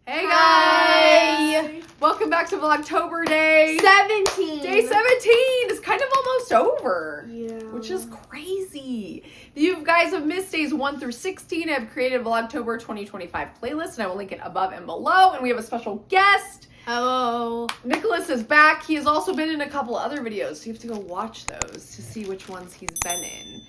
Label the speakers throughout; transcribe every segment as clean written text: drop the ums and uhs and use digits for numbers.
Speaker 1: Hey
Speaker 2: Hi.
Speaker 1: guys! Welcome back to Vlogtober day
Speaker 2: 17.
Speaker 1: Day 17 is kind of almost over.
Speaker 2: Yeah.
Speaker 1: Which is crazy. If you guys have missed days 1 through 16, I've created a Vlogtober 2025 playlist and I will link it above and below. And we have a special guest.
Speaker 2: Hello.
Speaker 1: Nicholas is back. He has also been in a couple other videos, so you have to go watch those to see which ones he's been in.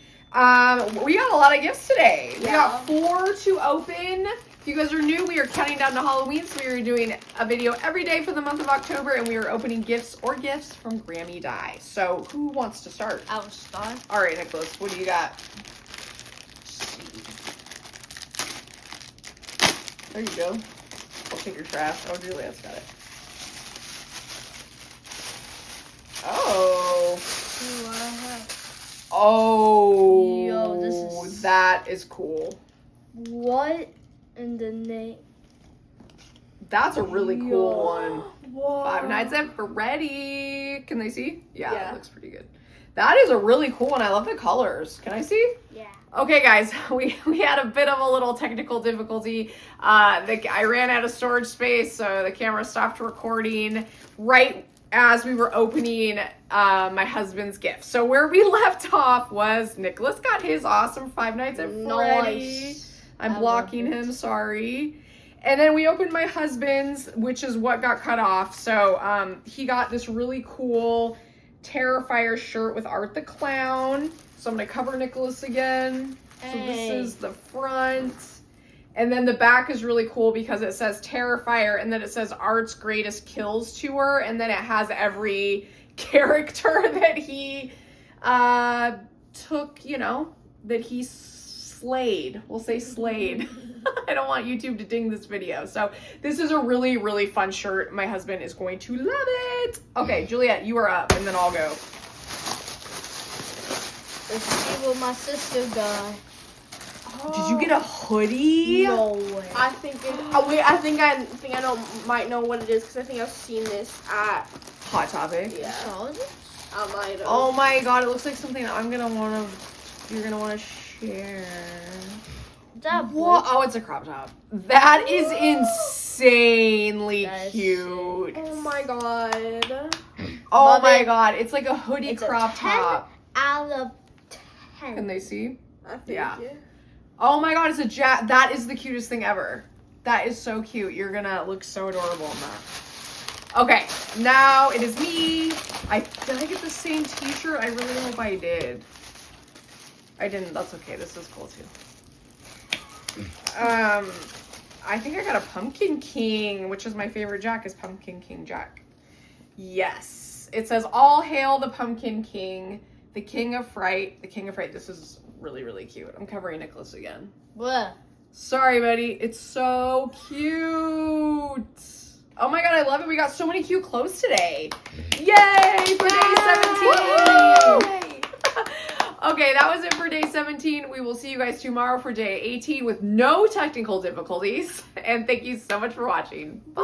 Speaker 1: We got a lot of gifts today. We got 4 to open. If you guys are new, we are counting down to Halloween, so we are doing a video every day for the month of October, and we are opening gifts from Grammi Die. So, who wants to start?
Speaker 2: I'll start.
Speaker 1: All right, Nicholas, what do you got? There you go. I'll take your trash. Oh, Juliet's got it. Oh. Oh.
Speaker 2: Yo, this is...
Speaker 1: That is cool.
Speaker 2: What in the name?
Speaker 1: That's a really cool one.
Speaker 2: Whoa.
Speaker 1: Five Nights at Freddy. Can they see? Yeah, it looks pretty good. That is a really cool one. I love the colors. Can I see?
Speaker 2: Yeah.
Speaker 1: Okay, guys, we had a bit of a little technical difficulty. I ran out of storage space, so the camera stopped recording right as we were opening my husband's gift. So where we left off was Nicholas got his awesome Five Nights at Freddy.
Speaker 2: Nice.
Speaker 1: I'm blocking him, sorry. And then we opened my husband's, which is what got cut off. So he got this really cool Terrifier shirt with Art the Clown. So I'm gonna cover Nicholas again. So this is the front. And then the back is really cool because it says Terrifier and then it says Art's Greatest Kills Tour. And then it has every character that he took, you know, that he slayed. We'll say slayed. I don't want YouTube to ding this video. So this is a really, really fun shirt. My husband is going to love it. Okay, Juliet, you are up and then I'll go.
Speaker 2: Let's see what my sister got.
Speaker 1: Did you get a hoodie?
Speaker 2: No way.
Speaker 3: I think it, oh wait, I think I might know what it is because I think I've seen this at
Speaker 1: Hot Topic.
Speaker 3: yeah.
Speaker 2: Oh, is it?
Speaker 3: I might have.
Speaker 1: Oh my god, it looks like something you're gonna wanna share.
Speaker 2: That
Speaker 1: Whoa, oh, it's a crop top. That is insanely
Speaker 2: That is
Speaker 1: cute.
Speaker 3: Oh my god.
Speaker 1: Oh
Speaker 2: Love
Speaker 1: my
Speaker 2: it.
Speaker 1: god, it's like a hoodie
Speaker 2: It's a
Speaker 1: crop
Speaker 2: 10
Speaker 1: top.
Speaker 2: out of 10.
Speaker 1: Can they see?
Speaker 3: I think
Speaker 1: Yeah. Oh my god, it's a that is the cutest thing ever. That is so cute. You're gonna look so adorable in that. Okay, now it is me. Did I get the same t-shirt? I really hope I did. I didn't. That's okay. This is cool too. I think I got a Pumpkin King, which is my favorite Jack, is Pumpkin King Jack. Yes. It says, all hail the Pumpkin King, the King of Fright. The King of Fright. This is really, really cute. I'm covering Nicholas again.
Speaker 2: What?
Speaker 1: Sorry, buddy. It's so cute. Oh my god, I love it. We got so many cute clothes today. Yay for day 17. Okay, that was it for day 17. We will see you guys tomorrow for day 18 with no technical difficulties. And thank you so much for watching. Bye.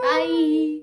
Speaker 2: Bye.